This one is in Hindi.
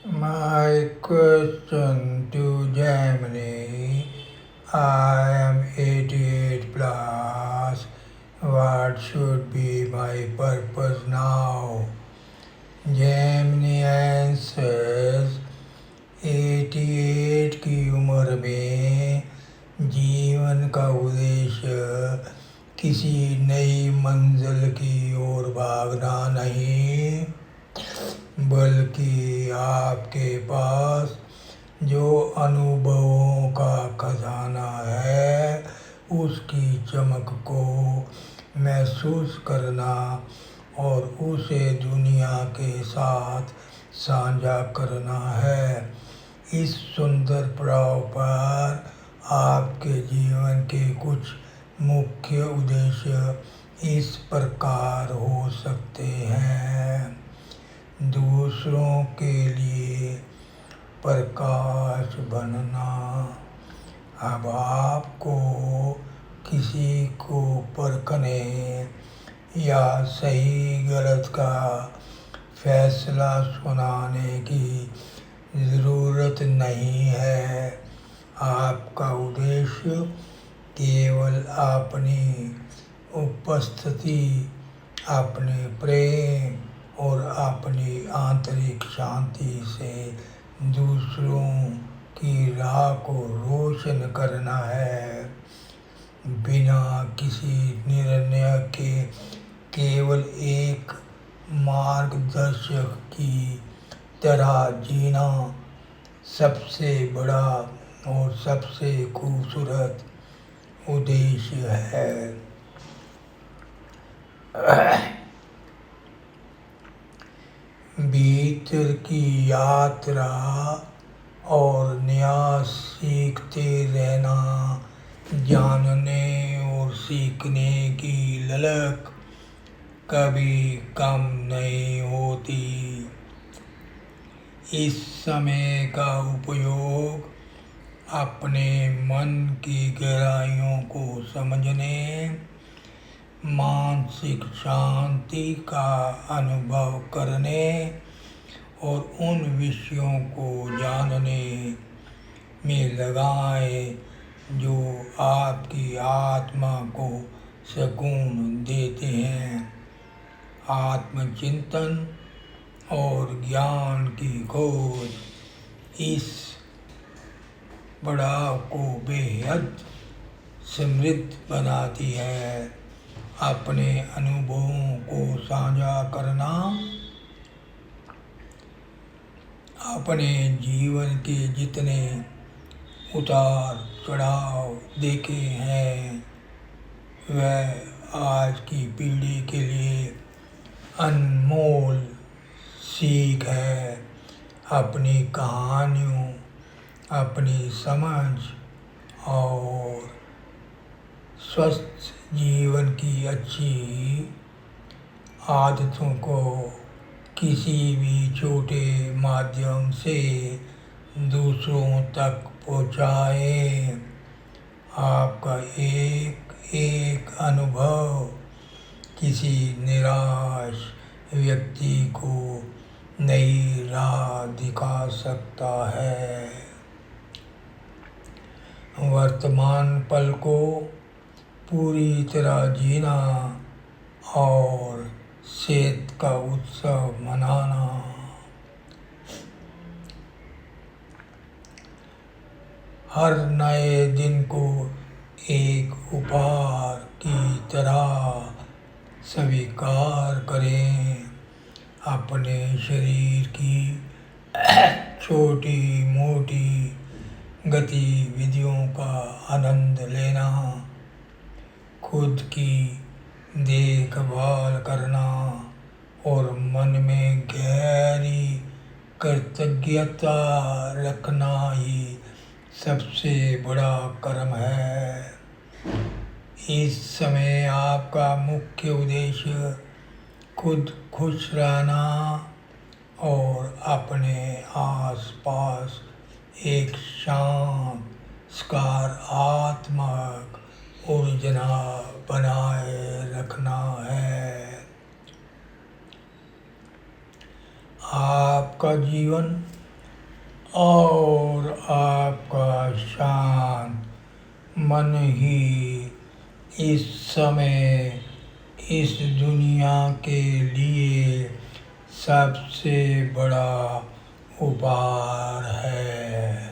My question to Gemini, I am 88 plus. What should be my purpose now? Gemini answers, 88 की उम्र में जीवन का उद्देश्य किसी नई मंजिल की ओर भागना नहीं, बल्कि आपके पास जो अनुभवों का खजाना है उसकी चमक को महसूस करना और उसे दुनिया के साथ साझा करना है। इस सुंदर पड़ाव पर आपके जीवन के कुछ मुख्य उद्देश्य इस प्रकार हो सकते हैं। दूसरों के लिए प्रकाश बनना। अब आपको किसी को परखने या सही गलत का फैसला सुनाने की ज़रूरत नहीं है। आपका उद्देश्य केवल अपनी उपस्थिति, अपने प्रेम और अपनी आंतरिक शांति से दूसरों की राह को रोशन करना है, बिना किसी निर्णय के केवल एक मार्गदर्शक की तरह जीना सबसे बड़ा और सबसे खूबसूरत उद्देश्य है। भीतर की यात्रा और नया सीखते रहना, जानने और सीखने की ललक कभी कम नहीं होती। इस समय का उपयोग अपने मन की गहराइयों को समझने, मानसिक शांति का अनुभव करने और उन विषयों को जानने में लगाएं जो आपकी आत्मा को सुकून देते हैं। आत्मचिंतन और ज्ञान की खोज इस पड़ाव को बेहद समृद्ध बनाती है। अपने अनुभवों को साझा करना, अपने जीवन के जितने उतार चढ़ाव देखे हैं वह आज की पीढ़ी के लिए अनमोल सीख है। अपनी कहानियों, अपनी समझ और स्वस्थ जीवन की अच्छी आदतों को किसी भी छोटे माध्यम से दूसरों तक पहुँचाएं। आपका एक एक अनुभव किसी निराश व्यक्ति को नई राह दिखा सकता है। वर्तमान पल को पूरी तरह जीना और सेहत का उत्सव मनाना। हर नए दिन को एक उपहार की तरह स्वीकार करें। अपने शरीर की छोटी मोटी गतिविधियों का आनंद लेना, खुद की देखभाल करना और मन में गहरी कृतज्ञता रखना ही सबसे बड़ा कर्म है। इस समय आपका मुख्य उद्देश्य खुद खुश रहना और अपने आसपास एक शांत सकारात्मक ऊर्जा बनाए रखना है। आपका जीवन और आपका शांत मन ही इस समय इस दुनिया के लिए सबसे बड़ा उपहार है।